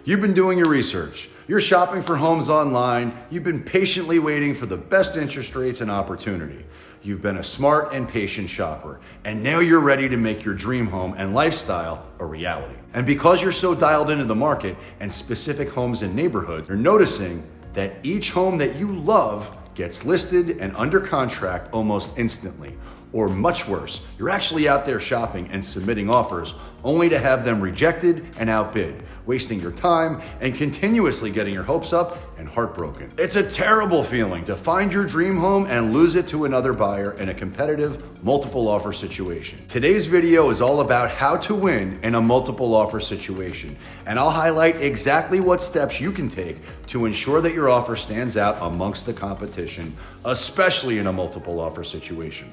You've been doing your research. You're shopping for homes online. You've been patiently waiting for the best interest rates and opportunity. You've been a smart and patient shopper, and now you're ready to make your dream home and lifestyle a reality. And because you're so dialed into the market and specific homes and neighborhoods, you're noticing that each home that you love gets listed and under contract almost instantly. Or much worse, you're actually out there shopping and submitting offers only to have them rejected and outbid, wasting your time and continuously getting your hopes up and heartbroken. It's a terrible feeling to find your dream home and lose it to another buyer in a competitive multiple offer situation. Today's video is all about how to win in a multiple offer situation, and I'll highlight exactly what steps you can take to ensure that your offer stands out amongst the competition, especially in a multiple offer situation.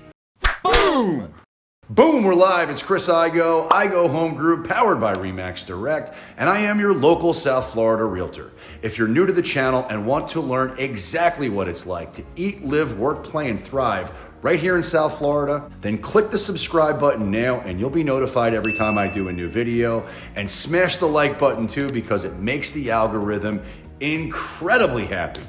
Boom! Boom, we're live. It's Chris Igo, Igo Home Group, powered by RE/MAX Direct, and I am your local South Florida realtor. If you're new to the channel and want to learn exactly what it's like to eat, live, work, play, and thrive right here in South Florida, then click the subscribe button now and you'll be notified every time I do a new video. And smash the like button too, because it makes the algorithm incredibly happy.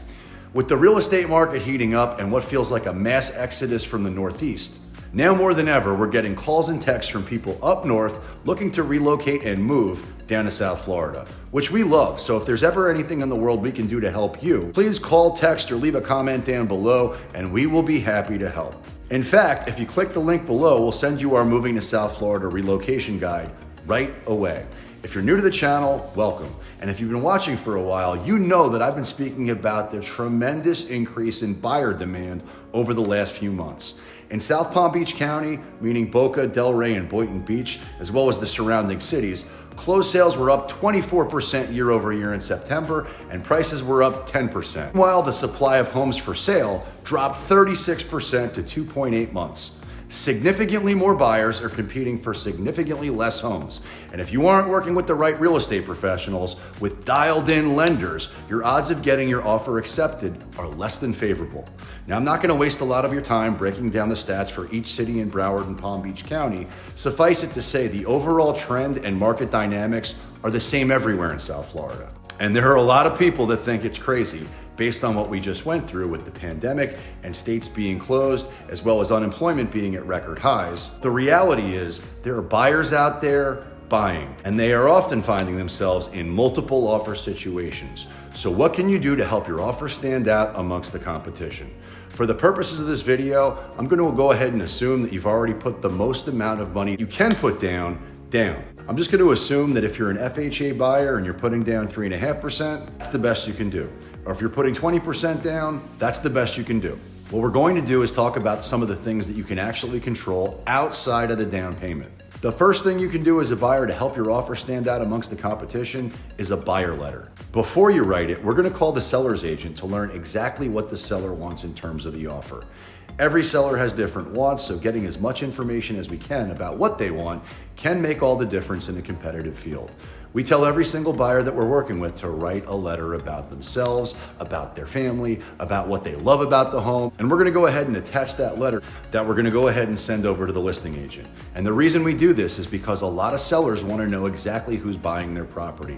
With the real estate market heating up and what feels like a mass exodus from the Northeast, now more than ever, we're getting calls and texts from people up north looking to relocate and move down to South Florida, which we love. So if there's ever anything in the world we can do to help you, please call, text, or leave a comment down below, and we will be happy to help. In fact, if you click the link below, we'll send you our Moving to South Florida relocation guide right away. If you're new to the channel, welcome. And if you've been watching for a while, you know that I've been speaking about the tremendous increase in buyer demand over the last few months. In South Palm Beach County, meaning Boca, Delray, and Boynton Beach, as well as the surrounding cities, closed sales were up 24% year over year in September, and prices were up 10%. While the supply of homes for sale dropped 36% to 2.8 months. Significantly more buyers are competing for significantly less homes. And if you aren't working with the right real estate professionals with dialed in lenders, your odds of getting your offer accepted are less than favorable. Now, I'm not gonna waste a lot of your time breaking down the stats for each city in Broward and Palm Beach County. Suffice it to say, the overall trend and market dynamics are the same everywhere in South Florida. And there are a lot of people that think it's crazy based on what we just went through with the pandemic and states being closed, as well as unemployment being at record highs. The reality is there are buyers out there buying, and they are often finding themselves in multiple offer situations. So what can you do to help your offer stand out amongst the competition? For the purposes of this video, I'm going to go ahead and assume that you've already put the most amount of money you can put down. I'm just going to assume that if you're an FHA buyer and you're putting down 3.5%, that's the best you can do. Or if you're putting 20% down, that's the best you can do. What we're going to do is talk about some of the things that you can actually control outside of the down payment. The first thing you can do as a buyer to help your offer stand out amongst the competition is a buyer letter. Before you write it, we're going to call the seller's agent to learn exactly what the seller wants in terms of the offer. Every seller has different wants, so getting as much information as we can about what they want can make all the difference in a competitive field. We tell every single buyer that we're working with to write a letter about themselves, about their family, about what they love about the home, and we're gonna go ahead and attach that letter that we're gonna go ahead and send over to the listing agent. And the reason we do this is because a lot of sellers wanna know exactly who's buying their property.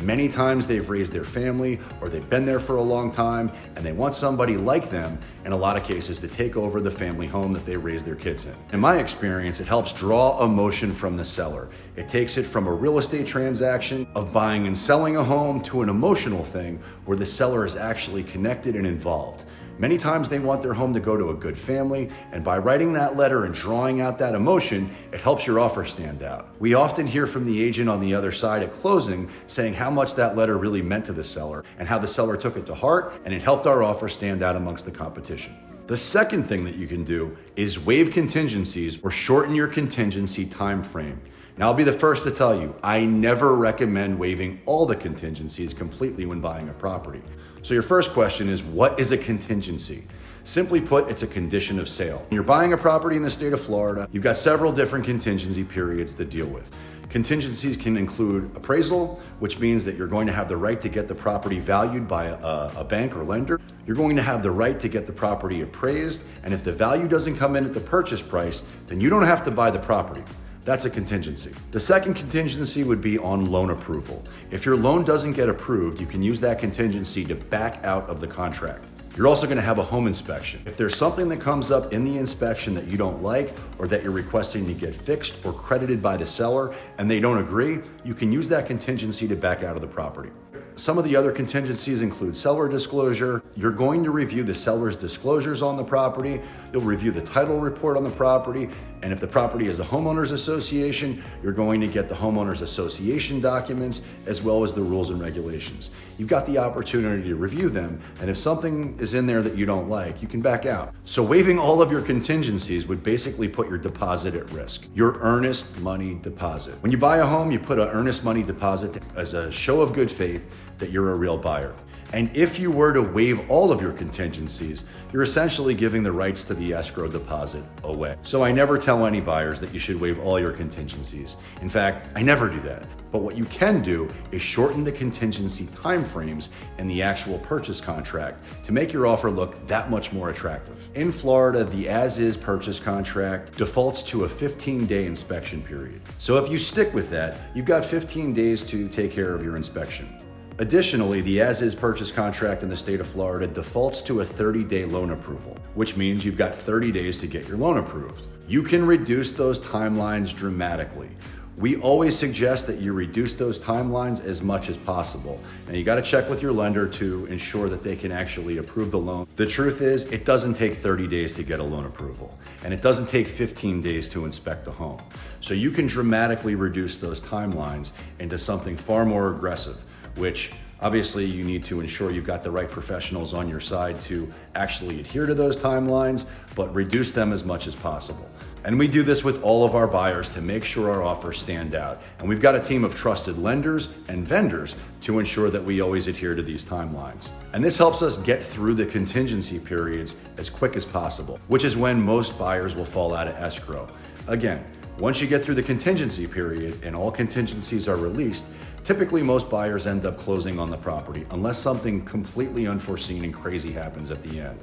Many times they've raised their family or they've been there for a long time and they want somebody like them, in a lot of cases, to take over the family home that they raised their kids in. In my experience, it helps draw emotion from the seller. It takes it from a real estate transaction of buying and selling a home to an emotional thing where the seller is actually connected and involved. Many times they want their home to go to a good family, and by writing that letter and drawing out that emotion, it helps your offer stand out. We often hear from the agent on the other side at closing saying how much that letter really meant to the seller and how the seller took it to heart, and it helped our offer stand out amongst the competition. The second thing that you can do is waive contingencies or shorten your contingency time frame. Now, I'll be the first to tell you, I never recommend waiving all the contingencies completely when buying a property. So your first question is, what is a contingency? Simply put, it's a condition of sale. When you're buying a property in the state of Florida, you've got several different contingency periods to deal with. Contingencies can include appraisal, which means that you're going to have the right to get the property valued by a bank or lender. You're going to have the right to get the property appraised, and if the value doesn't come in at the purchase price, then you don't have to buy the property. That's a contingency. The second contingency would be on loan approval. If your loan doesn't get approved, you can use that contingency to back out of the contract. You're also going to have a home inspection. If there's something that comes up in the inspection that you don't like or that you're requesting to get fixed or credited by the seller and they don't agree, you can use that contingency to back out of the property. Some of the other contingencies include seller disclosure. You're going to review the seller's disclosures on the property. You'll review the title report on the property. And if the property is a homeowners association, you're going to get the homeowners association documents as well as the rules and regulations. You've got the opportunity to review them. And if something is in there that you don't like, you can back out. So waiving all of your contingencies would basically put your deposit at risk, your earnest money deposit. When you buy a home, you put an earnest money deposit as a show of good faith that you're a real buyer. And if you were to waive all of your contingencies, you're essentially giving the rights to the escrow deposit away. So I never tell any buyers that you should waive all your contingencies. In fact, I never do that. But what you can do is shorten the contingency timeframes in the actual purchase contract to make your offer look that much more attractive. In Florida, the as-is purchase contract defaults to a 15-day inspection period. So if you stick with that, you've got 15 days to take care of your inspection. Additionally, the as-is purchase contract in the state of Florida defaults to a 30-day loan approval, which means you've got 30 days to get your loan approved. You can reduce those timelines dramatically. We always suggest that you reduce those timelines as much as possible. Now you got to check with your lender to ensure that they can actually approve the loan. The truth is, it doesn't take 30 days to get a loan approval, and it doesn't take 15 days to inspect a home. So you can dramatically reduce those timelines into something far more aggressive, which obviously you need to ensure you've got the right professionals on your side to actually adhere to those timelines, but reduce them as much as possible. And we do this with all of our buyers to make sure our offers stand out. And we've got a team of trusted lenders and vendors to ensure that we always adhere to these timelines. And this helps us get through the contingency periods as quick as possible, which is when most buyers will fall out of escrow. Again, once you get through the contingency period and all contingencies are released, typically most buyers end up closing on the property unless something completely unforeseen and crazy happens at the end.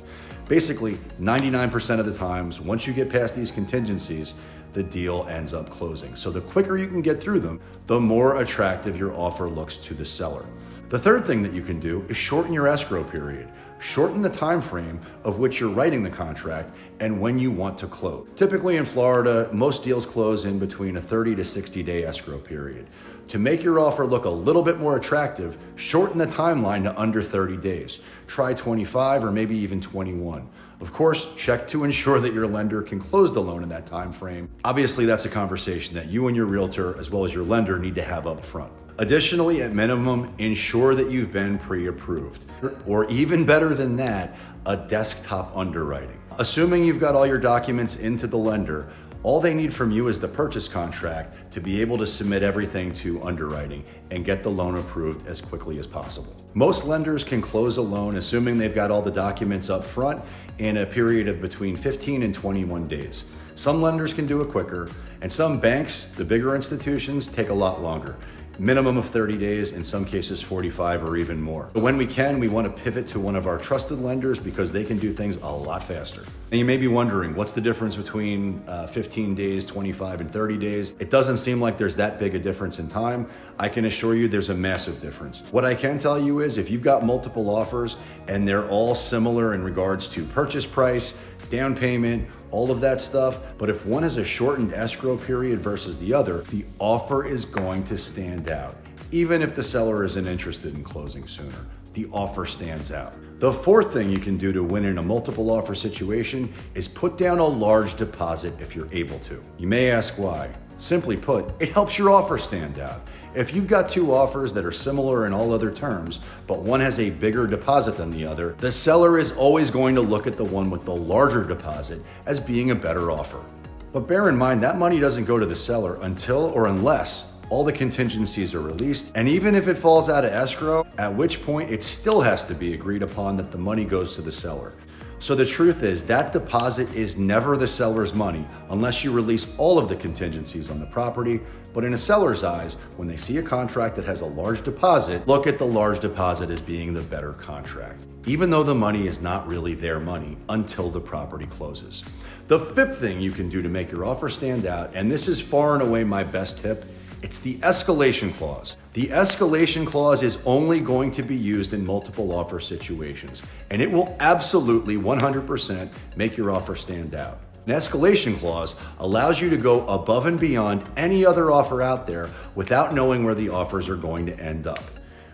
Basically, 99% of the times, once you get past these contingencies, the deal ends up closing. So the quicker you can get through them, the more attractive your offer looks to the seller. The third thing that you can do is shorten your escrow period. Shorten the time frame of which you're writing the contract and when you want to close. Typically in Florida, most deals close in between a 30 to 60-day escrow period. To make your offer look a little bit more attractive, shorten the timeline to under 30 days. Try 25 or maybe even 21. Of course, check to ensure that your lender can close the loan in that time frame. Obviously, that's a conversation that you and your realtor, as well as your lender, need to have up front. Additionally, at minimum, ensure that you've been pre-approved. Or even better than that, a desktop underwriting. Assuming you've got all your documents into the lender, all they need from you is the purchase contract to be able to submit everything to underwriting and get the loan approved as quickly as possible. Most lenders can close a loan, assuming they've got all the documents up front, in a period of between 15 and 21 days. Some lenders can do it quicker, and some banks, the bigger institutions, take a lot longer. Minimum of 30 days, in some cases 45 or even more. But when we can, we want to pivot to one of our trusted lenders because they can do things a lot faster. And you may be wondering, what's the difference between 15 days, 25, and 30 days? It doesn't seem like there's that big a difference in time. I can assure you there's a massive difference. What I can tell you is if you've got multiple offers and they're all similar in regards to purchase price, down payment, all of that stuff. But if one has a shortened escrow period versus the other, the offer is going to stand out. Even if the seller isn't interested in closing sooner, the offer stands out. The fourth thing you can do to win in a multiple offer situation is put down a large deposit if you're able to. You may ask why. Simply put, it helps your offer stand out. If you've got two offers that are similar in all other terms, but one has a bigger deposit than the other, the seller is always going to look at the one with the larger deposit as being a better offer. But bear in mind that money doesn't go to the seller until or unless all the contingencies are released, and even if it falls out of escrow, at which point it still has to be agreed upon that the money goes to the seller. So the truth is that deposit is never the seller's money unless you release all of the contingencies on the property. But in a seller's eyes, when they see a contract that has a large deposit, look at the large deposit as being the better contract, even though the money is not really their money until the property closes. The fifth thing you can do to make your offer stand out, and this is far and away my best tip, it's the escalation clause. The escalation clause is only going to be used in multiple offer situations, and it will absolutely 100% make your offer stand out. An escalation clause allows you to go above and beyond any other offer out there without knowing where the offers are going to end up.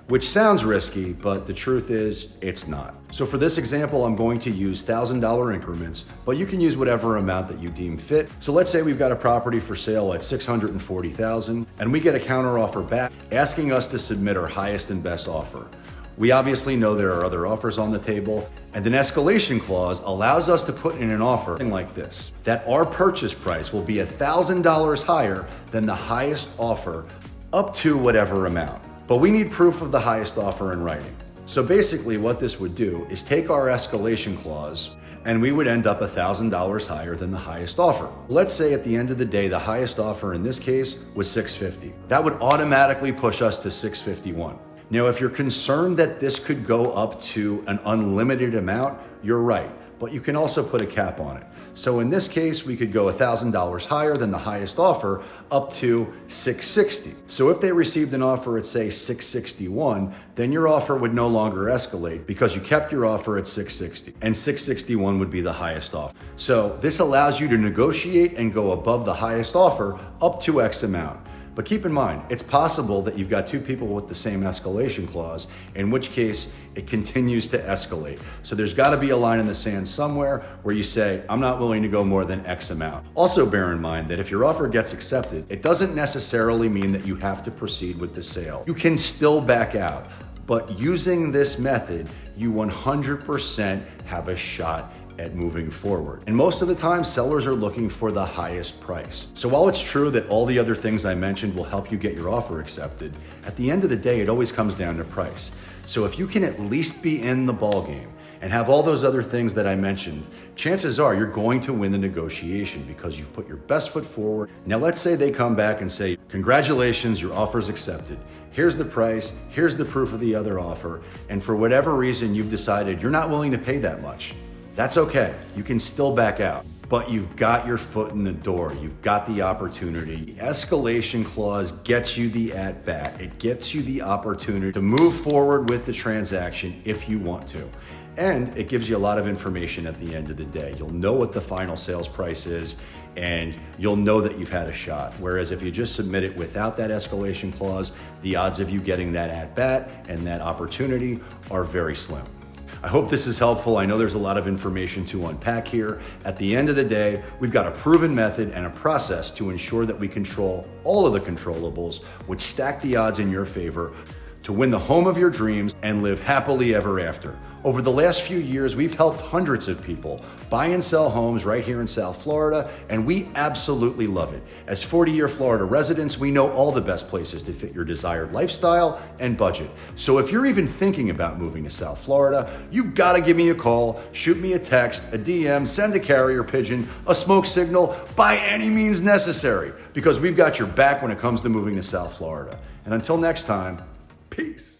Which sounds risky, but the truth is, it's not. So for this example, I'm going to use $1,000 increments, but you can use whatever amount that you deem fit. So let's say we've got a property for sale at $640,000, and we get a counteroffer back asking us to submit our highest and best offer. We obviously know there are other offers on the table, and an escalation clause allows us to put in an offer like this, that our purchase price will be $1,000 higher than the highest offer up to whatever amount. But we need proof of the highest offer in writing. So basically what this would do is take our escalation clause and we would end up $1,000 higher than the highest offer. Let's say at the end of the day, the highest offer in this case was $650. That would automatically push us to $651. Now, if you're concerned that this could go up to an unlimited amount, you're right, but you can also put a cap on it. So in this case, we could go $1,000 higher than the highest offer up to $660. So if they received an offer at say $661, then your offer would no longer escalate because you kept your offer at $660 and $661 would be the highest offer. So this allows you to negotiate and go above the highest offer up to X amount. But keep in mind, it's possible that you've got two people with the same escalation clause, in which case it continues to escalate. So there's got to be a line in the sand somewhere where you say, I'm not willing to go more than X amount. Also bear in mind that if your offer gets accepted, it doesn't necessarily mean that you have to proceed with the sale. You can still back out, but using this method, you 100% have a shot at moving forward. And most of the time, sellers are looking for the highest price. So while it's true that all the other things I mentioned will help you get your offer accepted, at the end of the day, it always comes down to price. So if you can at least be in the ballgame and have all those other things that I mentioned, chances are you're going to win the negotiation because you've put your best foot forward. Now let's say they come back and say, congratulations, your offer's accepted. Here's the price, here's the proof of the other offer, and for whatever reason you've decided you're not willing to pay that much. That's okay, you can still back out, but you've got your foot in the door, you've got the opportunity. The escalation clause gets you the at-bat, it gets you the opportunity to move forward with the transaction if you want to. And it gives you a lot of information at the end of the day. You'll know what the final sales price is, and you'll know that you've had a shot. Whereas if you just submit it without that escalation clause, the odds of you getting that at-bat and that opportunity are very slim. I hope this is helpful. I know there's a lot of information to unpack here. At the end of the day, we've got a proven method and a process to ensure that we control all of the controllables, which stack the odds in your favor to win the home of your dreams and live happily ever after. Over the last few years, we've helped hundreds of people buy and sell homes right here in South Florida, and we absolutely love it. As 40-year Florida residents, we know all the best places to fit your desired lifestyle and budget. So if you're even thinking about moving to South Florida, you've got to give me a call, shoot me a text, a DM, send a carrier pigeon, a smoke signal, by any means necessary, because we've got your back when it comes to moving to South Florida. And until next time, peace.